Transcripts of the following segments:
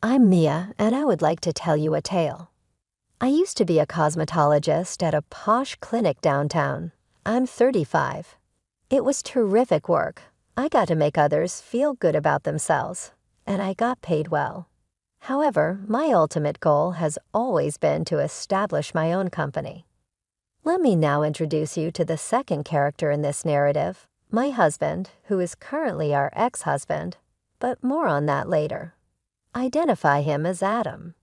I'm Mia, and I would like to tell you a tale. I used to be a cosmetologist at a posh clinic downtown. I'm 35. It was terrific work. I got to make others feel good about themselves, and I got paid well. However, my ultimate goal has always been to establish my own company. Let me now introduce you to the second character in this narrative, my husband, who is currently our ex-husband, but more on that later. Identify him as Adam.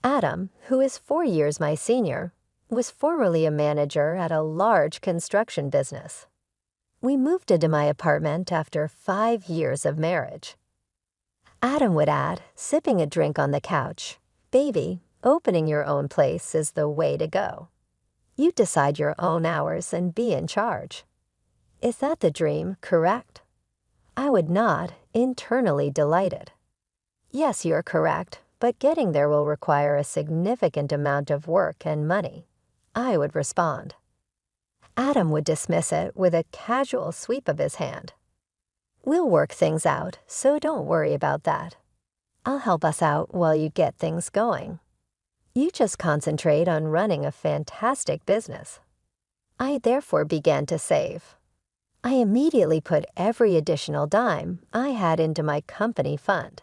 Adam, who is 4 years my senior, was formerly a manager at a large construction business. We moved into my apartment after 5 years of marriage. Adam would add, sipping a drink on the couch, "Baby, opening your own place is the way to go. You decide your own hours and be in charge." Is that the dream, correct? I would nod, internally delighted. Yes, you're correct, but getting there will require a significant amount of work and money. I would respond. Adam would dismiss it with a casual sweep of his hand. We'll work things out, so don't worry about that. I'll help us out while you get things going. You just concentrate on running a fantastic business. I therefore began to save. I immediately put every additional dime I had into my company fund.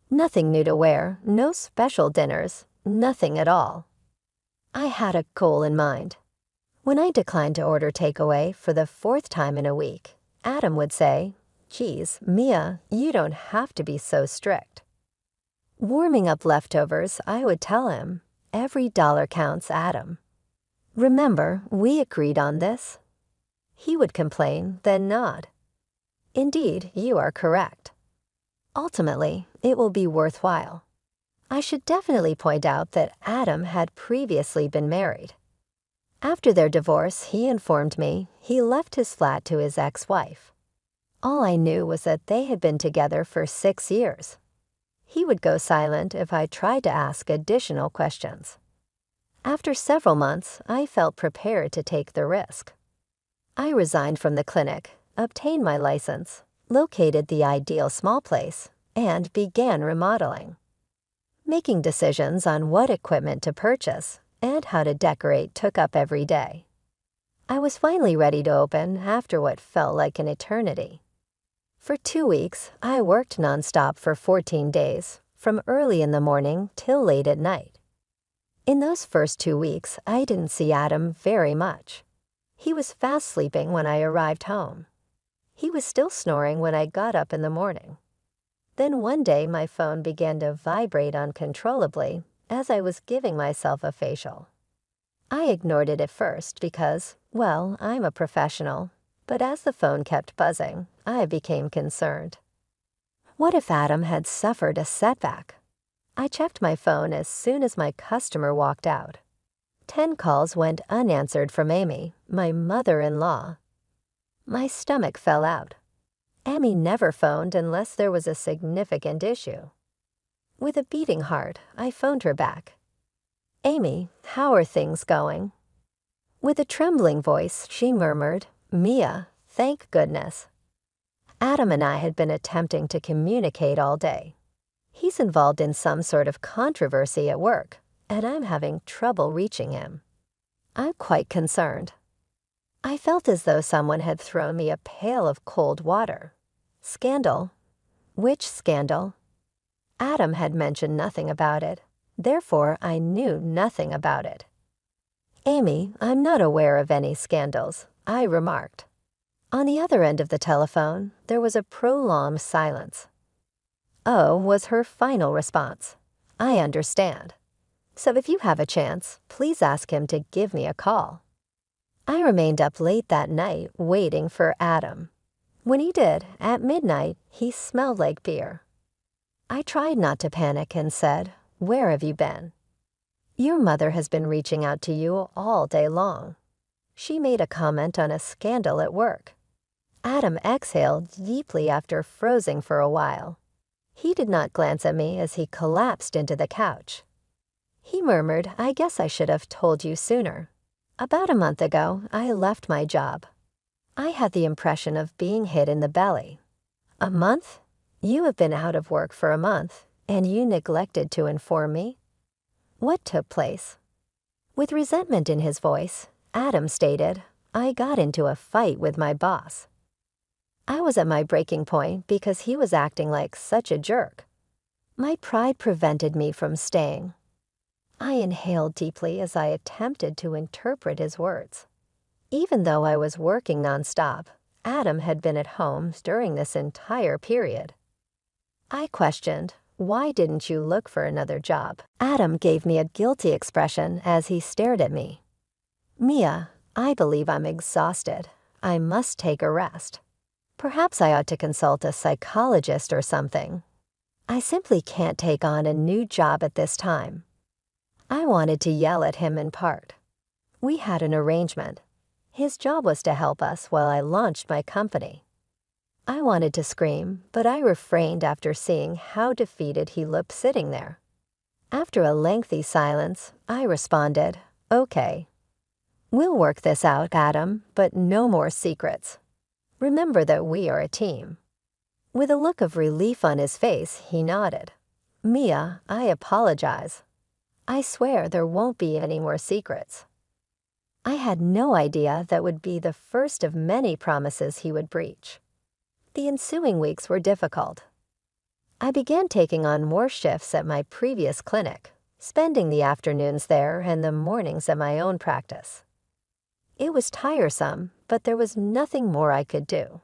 Nothing new to wear, no special dinners, nothing at all. I had a goal in mind. When I declined to order takeaway for the 4th time in a week, Adam would say, "Geez, Mia, you don't have to be so strict." Warming up leftovers, I would tell him, "Every dollar counts, Adam. Remember, we agreed on this?" He would complain, then nod. "Indeed, you are correct. Ultimately, it will be worthwhile." I should definitely point out that Adam had previously been married. After their divorce, he informed me he left his flat to his ex-wife. All I knew was that they had been together for 6 years. He would go silent if I tried to ask additional questions. After several months, I felt prepared to take the risk. I resigned from the clinic, obtained my license, located the ideal small place, and began remodeling. Making decisions on what equipment to purchase and how to decorate took up every day. I was finally ready to open after what felt like an eternity. For 2 weeks, I worked nonstop for 14 days, from early in the morning till late at night. In those first 2 weeks, I didn't see Adam very much. He was fast sleeping when I arrived home. He was still snoring when I got up in the morning. Then one day my phone began to vibrate uncontrollably as I was giving myself a facial. I ignored it at first because, well, I'm a professional, but as the phone kept buzzing, I became concerned. What if Adam had suffered a setback? I checked my phone as soon as my customer walked out. 10 calls went unanswered from Amy, my mother-in-law. My stomach fell out. Amy never phoned unless there was a significant issue. With a beating heart, I phoned her back. "Amy, how are things going?" With a trembling voice, she murmured, "Mia, thank goodness." Adam and I had been attempting to communicate all day. He's involved in some sort of controversy at work, and I'm having trouble reaching him. I'm quite concerned. I felt as though someone had thrown me a pail of cold water. Scandal? Which scandal? Adam had mentioned nothing about it. Therefore, I knew nothing about it. "Amy, I'm not aware of any scandals," I remarked. On the other end of the telephone, there was a prolonged silence. "Oh," was her final response. "I understand. So if you have a chance, please ask him to give me a call." I remained up late that night waiting for Adam. When he did, at midnight, he smelled like beer. I tried not to panic and said, "Where have you been?" "Your mother has been reaching out to you all day long. She made a comment on a scandal at work." Adam exhaled deeply after freezing for a while. He did not glance at me as he collapsed into the couch. He murmured, "I guess I should have told you sooner. About a month ago, I left my job. I had the impression of being hit in the belly." "A month? You have been out of work for a month. And you neglected to inform me? What took place? With resentment in his voice, Adam stated, I got into a fight with my boss. I was at my breaking point because he was acting like such a jerk. My pride prevented me from staying. I inhaled deeply as I attempted to interpret his words. Even though I was working nonstop, Adam had been at home during this entire period. I questioned, why didn't you look for another job? Adam gave me a guilty expression as he stared at me. Mia, I believe I'm exhausted. I must take a rest. Perhaps I ought to consult a psychologist or something. I simply can't take on a new job at this time. I wanted to yell at him in part. We had an arrangement. His job was to help us while I launched my company. I wanted to scream, but I refrained after seeing how defeated he looked sitting there. After a lengthy silence, I responded, okay. We'll work this out, Adam, but no more secrets. Remember that we are a team. With a look of relief on his face, he nodded. Mia, I apologize. I swear there won't be any more secrets. I had no idea that would be the first of many promises he would breach. The ensuing weeks were difficult. I began taking on more shifts at my previous clinic, spending the afternoons there and the mornings at my own practice. It was tiresome, but there was nothing more I could do.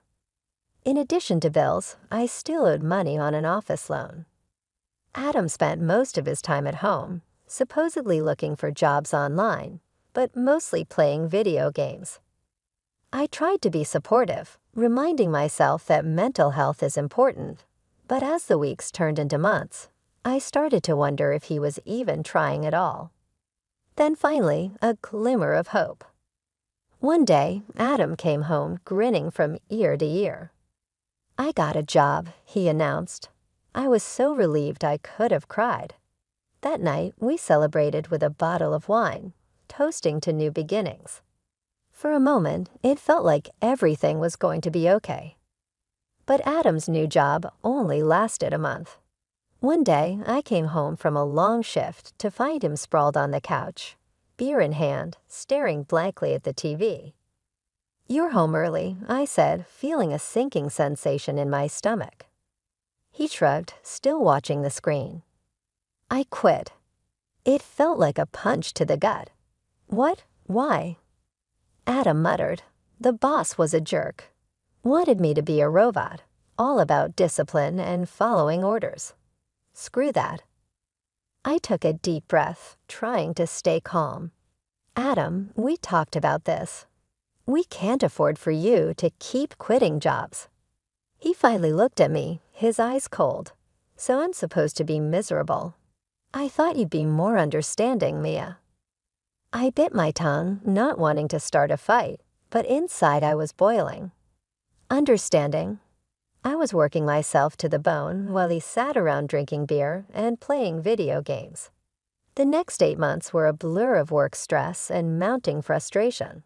In addition to bills, I still owed money on an office loan. Adam spent most of his time at home, supposedly looking for jobs online, but mostly playing video games. I tried to be supportive, reminding myself that mental health is important, but as the weeks turned into months, I started to wonder if he was even trying at all. Then finally, a glimmer of hope. One day, Adam came home grinning from ear to ear. I got a job, he announced. I was so relieved I could have cried. That night, we celebrated with a bottle of wine, toasting to new beginnings. For a moment, it felt like everything was going to be okay. But Adam's new job only lasted a month. One day, I came home from a long shift to find him sprawled on the couch, beer in hand, staring blankly at the TV. You're home early, I said, feeling a sinking sensation in my stomach. He shrugged, still watching the screen. I quit. It felt like a punch to the gut. What? Why? Adam muttered. The boss was a jerk. Wanted me to be a robot, all about discipline and following orders. Screw that. I took a deep breath, trying to stay calm. Adam, we talked about this. We can't afford for you to keep quitting jobs. He finally looked at me, his eyes cold. So I'm supposed to be miserable. I thought you'd be more understanding, Mia. I bit my tongue, not wanting to start a fight, but inside I was boiling. Understanding. I was working myself to the bone while he sat around drinking beer and playing video games. The next 8 months were a blur of work stress and mounting frustration.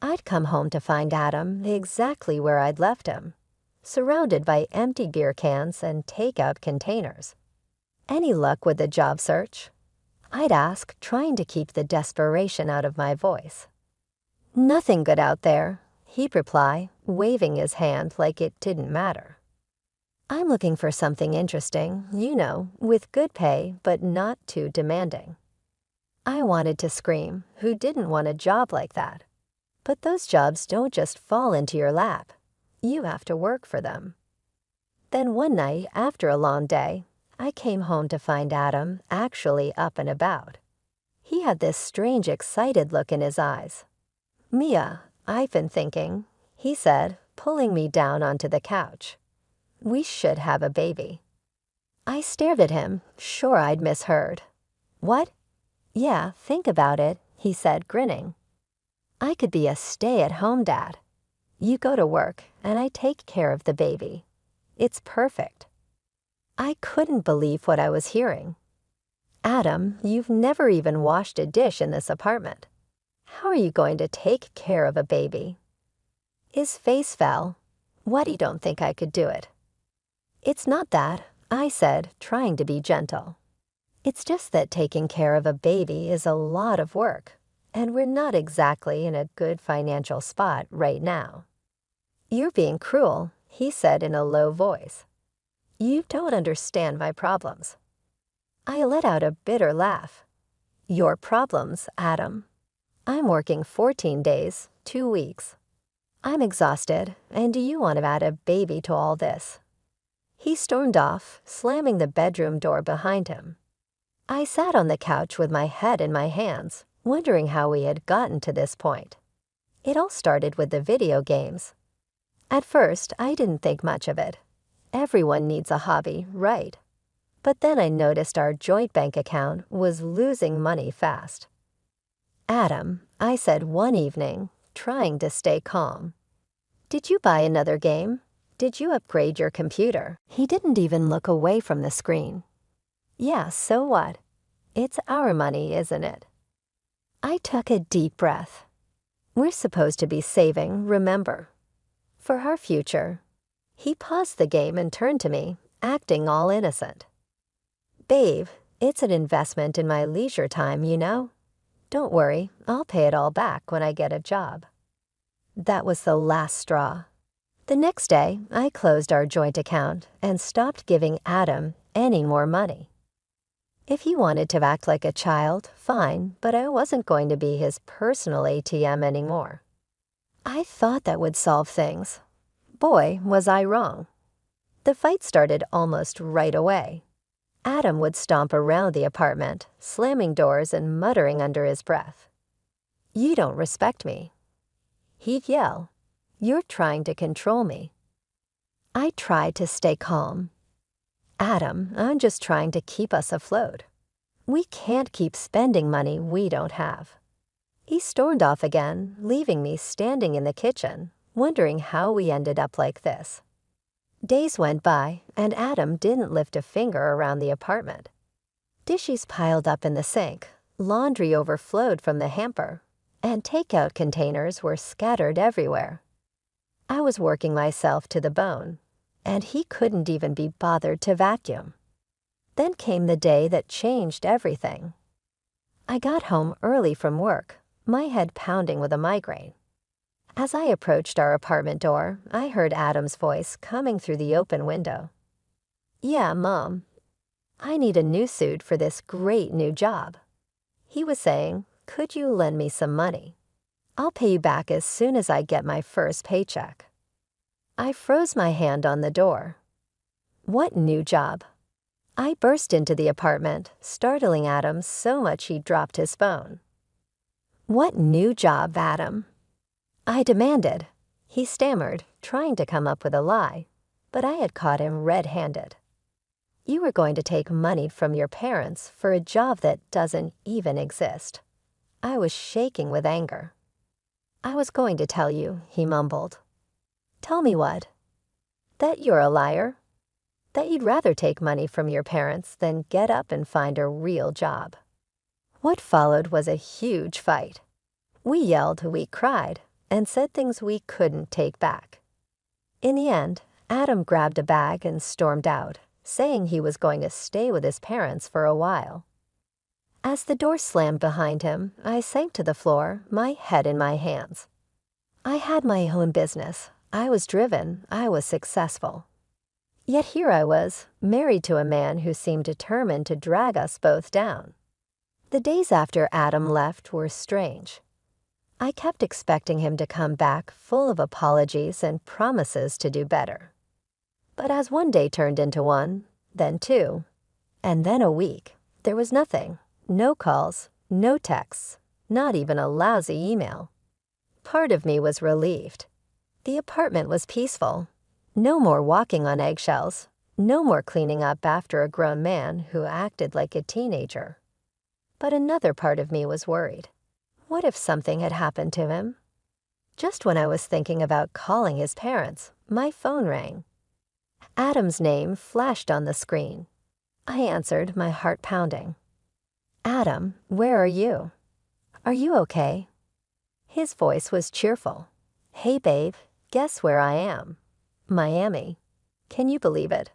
I'd come home to find Adam exactly where I'd left him, surrounded by empty beer cans and takeout containers. Any luck with the job search? I'd ask, trying to keep the desperation out of my voice. Nothing good out there, he'd reply, waving his hand like it didn't matter. I'm looking for something interesting, with good pay but not too demanding. I wanted to scream, who didn't want a job like that? But those jobs don't just fall into your lap. You have to work for them. Then one night, after a long day, I came home to find Adam actually up and about. He had this strange, excited look in his eyes. Mia, I've been thinking, he said, pulling me down onto the couch. We should have a baby. I stared at him, sure I'd misheard. What? Yeah, think about it, he said, grinning. I could be a stay-at-home dad. You go to work, and I take care of the baby. It's perfect. I couldn't believe what I was hearing. Adam, you've never even washed a dish in this apartment. How are you going to take care of a baby? His face fell. What, you don't think I could do it? It's not that. I said, trying to be gentle. It's just that taking care of a baby is a lot of work, and we're not exactly in a good financial spot right now. You're being cruel, he said in a low voice. You don't understand my problems. I let out a bitter laugh. Your problems, Adam. I'm working 14 days, 2 weeks. I'm exhausted, and do you want to add a baby to all this? He stormed off, slamming the bedroom door behind him. I sat on the couch with my head in my hands, wondering how we had gotten to this point. It all started with the video games. At first, I didn't think much of it. Everyone needs a hobby, right? But then I noticed our joint bank account was losing money fast. Adam, I said one evening, trying to stay calm. Did you buy another game? Did you upgrade your computer? He didn't even look away from the screen. Yeah, so what? It's our money, isn't it? I took a deep breath. We're supposed to be saving, remember? For our future. He paused the game and turned to me, acting all innocent. Babe, it's an investment in my leisure time, you know? Don't worry, I'll pay it all back when I get a job. That was the last straw. The next day, I closed our joint account and stopped giving Adam any more money. If he wanted to act like a child, fine, but I wasn't going to be his personal ATM anymore. I thought that would solve things. Boy, was I wrong. The fight started almost right away. Adam would stomp around the apartment, slamming doors and muttering under his breath. You don't respect me. He'd yell, you're trying to control me. I tried to stay calm. Adam, I'm just trying to keep us afloat. We can't keep spending money we don't have. He stormed off again, leaving me standing in the kitchen, wondering how we ended up like this. Days went by, and Adam didn't lift a finger around the apartment. Dishes piled up in the sink, laundry overflowed from the hamper, and takeout containers were scattered everywhere. I was working myself to the bone, and he couldn't even be bothered to vacuum. Then came the day that changed everything. I got home early from work, my head pounding with a migraine. As I approached our apartment door, I heard Adam's voice coming through the open window. Yeah, Mom. I need a new suit for this great new job. He was saying, could you lend me some money? I'll pay you back as soon as I get my first paycheck. I froze my hand on the door. What new job? I burst into the apartment, startling Adam so much he dropped his phone. What new job, Adam? I demanded. He stammered, trying to come up with a lie, but I had caught him red-handed. You were going to take money from your parents for a job that doesn't even exist. I was shaking with anger. I was going to tell you, he mumbled. Tell me what? That you're a liar. That you'd rather take money from your parents than get up and find a real job. What followed was a huge fight. We yelled, we cried, and said things we couldn't take back. In the end, Adam grabbed a bag and stormed out, saying he was going to stay with his parents for a while. As the door slammed behind him, I sank to the floor, my head in my hands. I had my own business. I was driven. I was successful. Yet here I was, married to a man who seemed determined to drag us both down. The days after Adam left were strange. I kept expecting him to come back full of apologies and promises to do better. But as one day turned into one, then two, and then a week, there was nothing. No calls, no texts, not even a lousy email. Part of me was relieved. The apartment was peaceful. No more walking on eggshells. No more cleaning up after a grown man who acted like a teenager. But another part of me was worried. What if something had happened to him? Just when I was thinking about calling his parents, my phone rang. Adam's name flashed on the screen. I answered, my heart pounding. Adam, where are you? Are you okay? His voice was cheerful. Hey, babe, guess where I am? Miami. Can you believe it?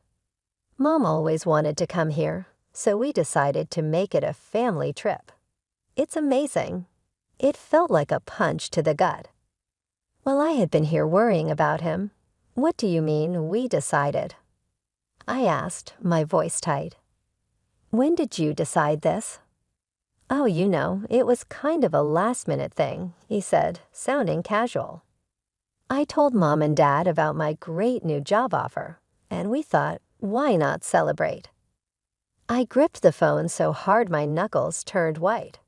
Mom always wanted to come here, so we decided to make it a family trip. It's amazing. It felt like a punch to the gut. Well, I had been here worrying about him. What do you mean, we decided? I asked, my voice tight. When did you decide this? Oh, it was kind of a last-minute thing, he said, sounding casual. I told Mom and Dad about my great new job offer, and we thought, why not celebrate? I gripped the phone so hard my knuckles turned white.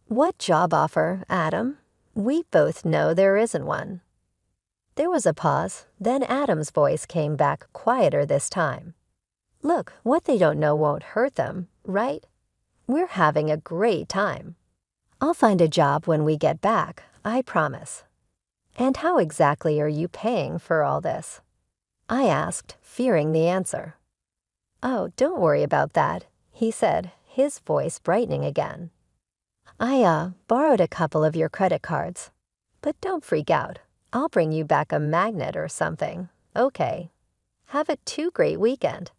What job offer, Adam? We both know there isn't one. There was a pause, then Adam's voice came back quieter this time. Look, what they don't know won't hurt them, right? We're having a great time. I'll find a job when we get back, I promise. And how exactly are you paying for all this? I asked, fearing the answer. Oh, don't worry about that, he said, his voice brightening again. I borrowed a couple of your credit cards. But don't freak out. I'll bring you back a magnet or something, okay? Have a great weekend.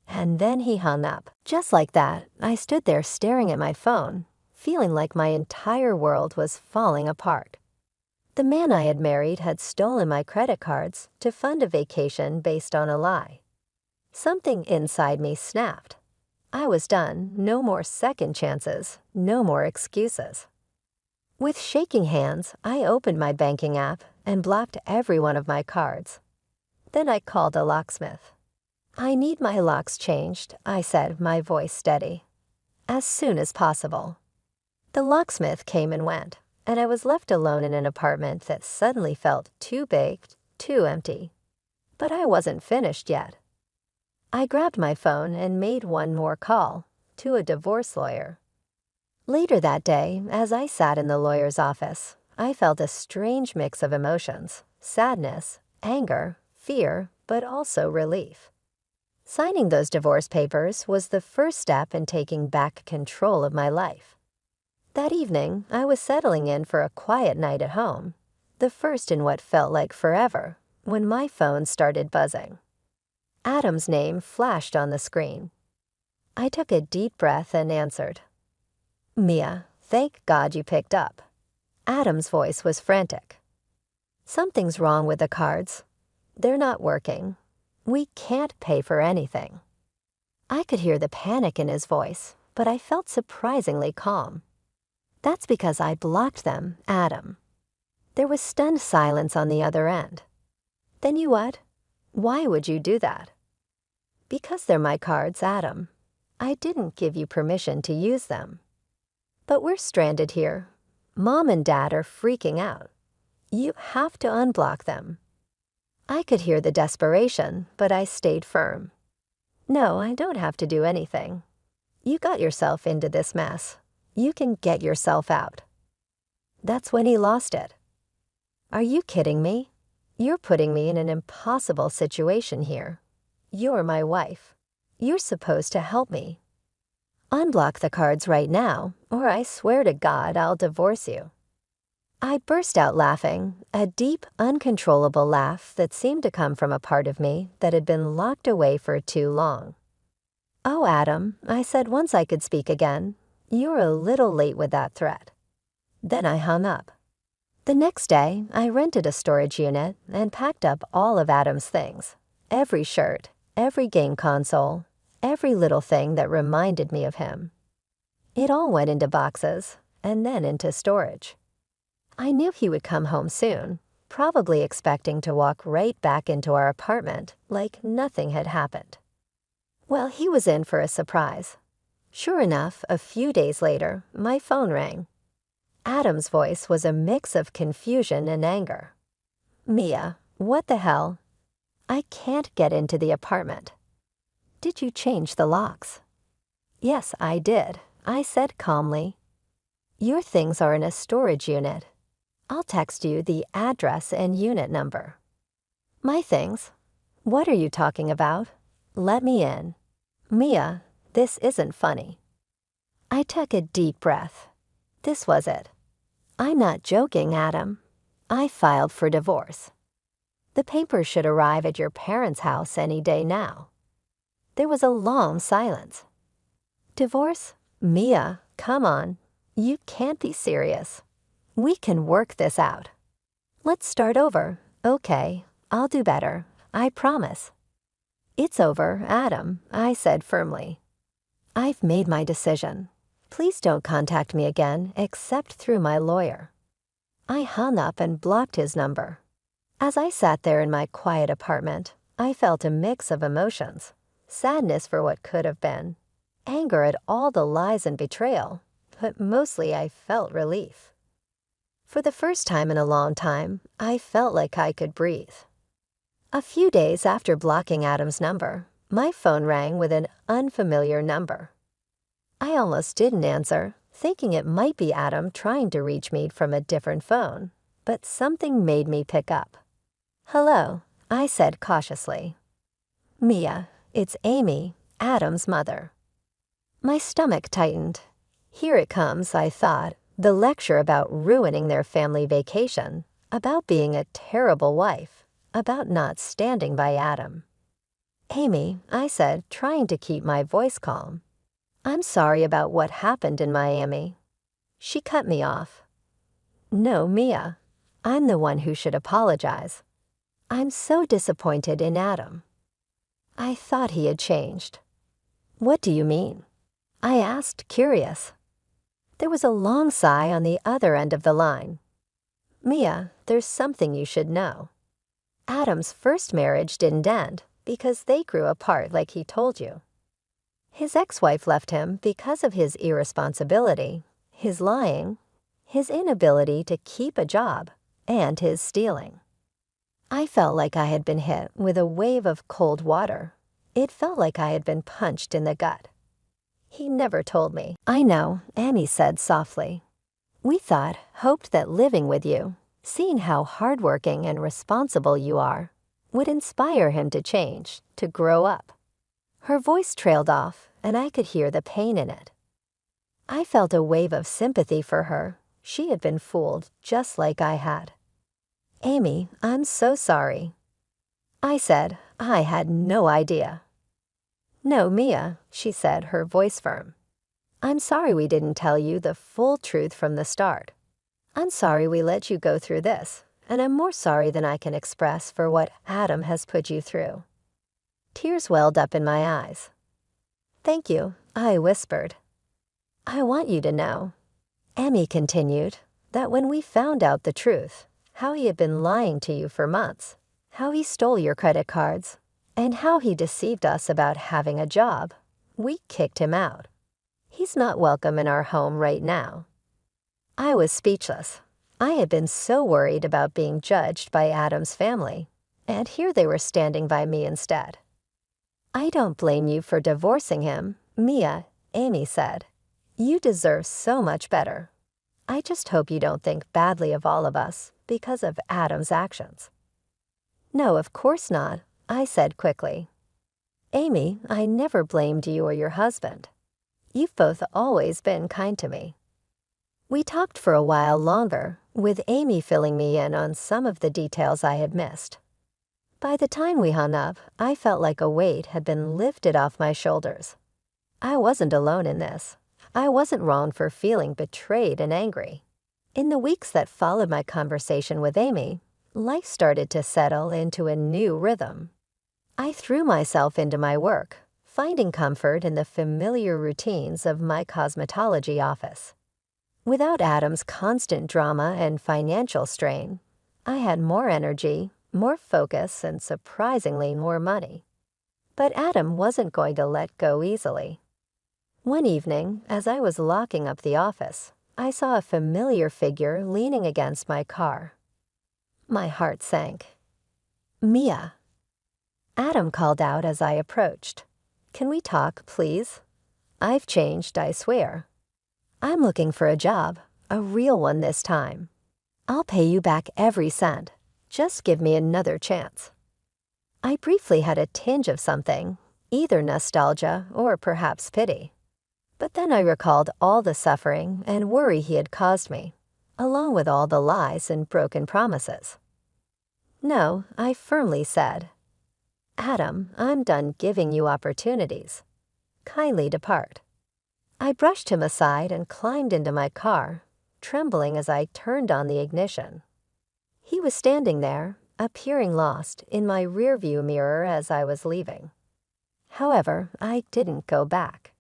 And then he hung up. Just like that, I stood there staring at my phone, feeling like my entire world was falling apart. The man I had married had stolen my credit cards to fund a vacation based on a lie. Something inside me snapped. I was done. No more second chances, no more excuses. With shaking hands, I opened my banking app and blocked every one of my cards. Then I called a locksmith. I need my locks changed, I said, my voice steady. As soon as possible. The locksmith came and went, and I was left alone in an apartment that suddenly felt too big, too empty. But I wasn't finished yet. I grabbed my phone and made one more call, to a divorce lawyer. Later that day, as I sat in the lawyer's office, I felt a strange mix of emotions, sadness, anger, fear, but also relief. Signing those divorce papers was the first step in taking back control of my life. That evening, I was settling in for a quiet night at home, the first in what felt like forever, when my phone started buzzing. Adam's name flashed on the screen. I took a deep breath and answered. Mia, thank God you picked up. Adam's voice was frantic. Something's wrong with the cards. They're not working. We can't pay for anything. I could hear the panic in his voice, but I felt surprisingly calm. That's because I blocked them, Adam. There was stunned silence on the other end. Then you what? Why would you do that? Because they're my cards, Adam. I didn't give you permission to use them. But we're stranded here. Mom and Dad are freaking out. You have to unblock them. I could hear the desperation, but I stayed firm. No, I don't have to do anything. You got yourself into this mess. You can get yourself out. That's when he lost it. Are you kidding me? You're putting me in an impossible situation here. You're my wife. You're supposed to help me. Unblock the cards right now, or I swear to God I'll divorce you. I burst out laughing, a deep, uncontrollable laugh that seemed to come from a part of me that had been locked away for too long. Oh, Adam, I said once I could speak again, you're a little late with that threat. Then I hung up. The next day, I rented a storage unit and packed up all of Adam's things, every shirt, every game console, every little thing that reminded me of him. It all went into boxes and then into storage. I knew he would come home soon, probably expecting to walk right back into our apartment like nothing had happened. Well, he was in for a surprise. Sure enough, a few days later, my phone rang. Adam's voice was a mix of confusion and anger. Mia, what the hell? I can't get into the apartment. Did you change the locks? Yes, I did, I said calmly. Your things are in a storage unit. I'll text you the address and unit number. My things? What are you talking about? Let me in. Mia, this isn't funny. I took a deep breath. This was it. I'm not joking, Adam. I filed for divorce. The papers should arrive at your parents' house any day now. There was a long silence. Divorce? Mia, come on. You can't be serious. We can work this out. Let's start over. Okay, I'll do better. I promise. It's over, Adam, I said firmly. I've made my decision. Please don't contact me again except through my lawyer. I hung up and blocked his number. As I sat there in my quiet apartment, I felt a mix of emotions. Sadness for what could have been, anger at all the lies and betrayal, but mostly I felt relief. For the first time in a long time, I felt like I could breathe. A few days after blocking Adam's number, my phone rang with an unfamiliar number. I almost didn't answer, thinking it might be Adam trying to reach me from a different phone, but something made me pick up. Hello, I said cautiously. Mia, it's Amy, Adam's mother. My stomach tightened. Here it comes, I thought, the lecture about ruining their family vacation, about being a terrible wife, about not standing by Adam. Amy, I said, trying to keep my voice calm. I'm sorry about what happened in Miami. She cut me off. No, Mia, I'm the one who should apologize. I'm so disappointed in Adam. I thought he had changed. What do you mean? I asked, curious. There was a long sigh on the other end of the line. Mia, there's something you should know. Adam's first marriage didn't end because they grew apart like he told you. His ex-wife left him because of his irresponsibility, his lying, his inability to keep a job, and his stealing. I felt like I had been hit with a wave of cold water. It felt like I had been punched in the gut. He never told me. I know, Amy said softly. We hoped that living with you, seeing how hardworking and responsible you are, would inspire him to change, to grow up. Her voice trailed off, and I could hear the pain in it. I felt a wave of sympathy for her. She had been fooled just like I had. Amy, I'm so sorry. I said, I had no idea. No, Mia, she said, her voice firm. I'm sorry we didn't tell you the full truth from the start. I'm sorry we let you go through this, and I'm more sorry than I can express for what Adam has put you through. Tears welled up in my eyes. Thank you, I whispered. I want you to know, Amy continued, that when we found out the truth, how he had been lying to you for months, how he stole your credit cards, and how he deceived us about having a job, we kicked him out. He's not welcome in our home right now. I was speechless. I had been so worried about being judged by Adam's family, and here they were standing by me instead. I don't blame you for divorcing him, Mia, Amy said. You deserve so much better. I just hope you don't think badly of all of us because of Adam's actions. No, of course not, I said quickly. Amy, I never blamed you or your husband. You've both always been kind to me. We talked for a while longer, with Amy filling me in on some of the details I had missed. By the time we hung up, I felt like a weight had been lifted off my shoulders. I wasn't alone in this. I wasn't wrong for feeling betrayed and angry. In the weeks that followed my conversation with Amy, life started to settle into a new rhythm. I threw myself into my work, finding comfort in the familiar routines of my cosmetology office. Without Adam's constant drama and financial strain, I had more energy, more focus, and surprisingly more money. But Adam wasn't going to let go easily. One evening, as I was locking up the office, I saw a familiar figure leaning against my car. My heart sank. Mia. Adam called out as I approached. Can we talk, please? I've changed, I swear. I'm looking for a job, a real one this time. I'll pay you back every cent. Just give me another chance. I briefly had a tinge of something, either nostalgia or perhaps pity. But then I recalled all the suffering and worry he had caused me, along with all the lies and broken promises. No, I firmly said. Adam, I'm done giving you opportunities. Kindly depart. I brushed him aside and climbed into my car, trembling as I turned on the ignition. He was standing there, appearing lost, in my rearview mirror as I was leaving. However, I didn't go back.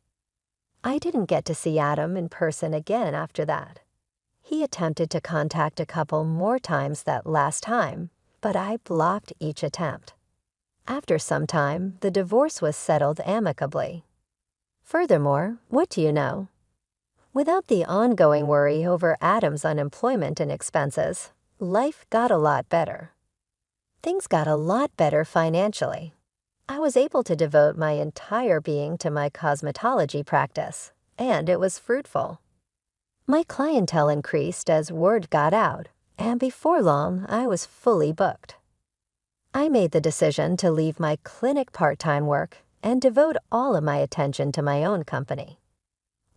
I didn't get to see Adam in person again after that. He attempted to contact a couple more times that last time, but I blocked each attempt. After some time, the divorce was settled amicably. Furthermore, what do you know? Without the ongoing worry over Adam's unemployment and expenses, life got a lot better. Things got a lot better financially. I was able to devote my entire being to my cosmetology practice, and it was fruitful. My clientele increased as word got out, and before long, I was fully booked. I made the decision to leave my clinic part-time work and devote all of my attention to my own company.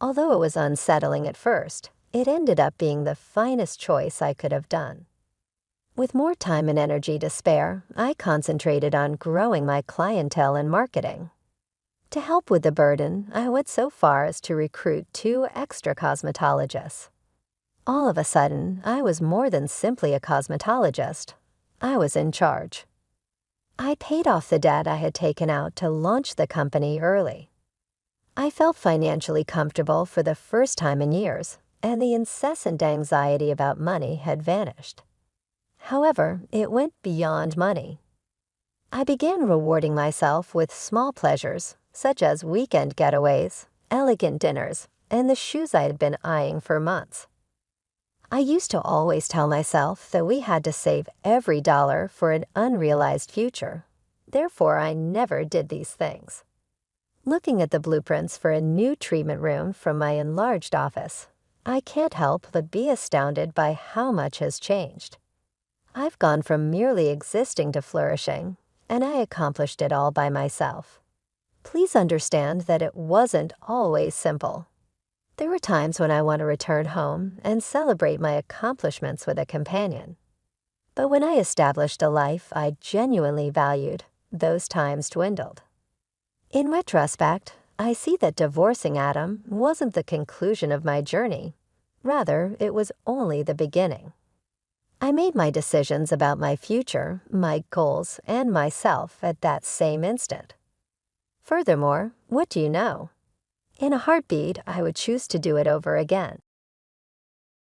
Although it was unsettling at first, it ended up being the finest choice I could have done. With more time and energy to spare, I concentrated on growing my clientele and marketing. To help with the burden, I went so far as to recruit 2 extra cosmetologists. All of a sudden, I was more than simply a cosmetologist. I was in charge. I paid off the debt I had taken out to launch the company early. I felt financially comfortable for the first time in years, and the incessant anxiety about money had vanished. However, it went beyond money. I began rewarding myself with small pleasures, such as weekend getaways, elegant dinners, and the shoes I had been eyeing for months. I used to always tell myself that we had to save every dollar for an unrealized future. Therefore, I never did these things. Looking at the blueprints for a new treatment room from my enlarged office, I can't help but be astounded by how much has changed. I've gone from merely existing to flourishing, and I accomplished it all by myself. Please understand that it wasn't always simple. There were times when I want to return home and celebrate my accomplishments with a companion. But when I established a life I genuinely valued, those times dwindled. In retrospect, I see that divorcing Adam wasn't the conclusion of my journey. Rather, it was only the beginning. I made my decisions about my future, my goals, and myself at that same instant. Furthermore, what do you know? In a heartbeat, I would choose to do it over again.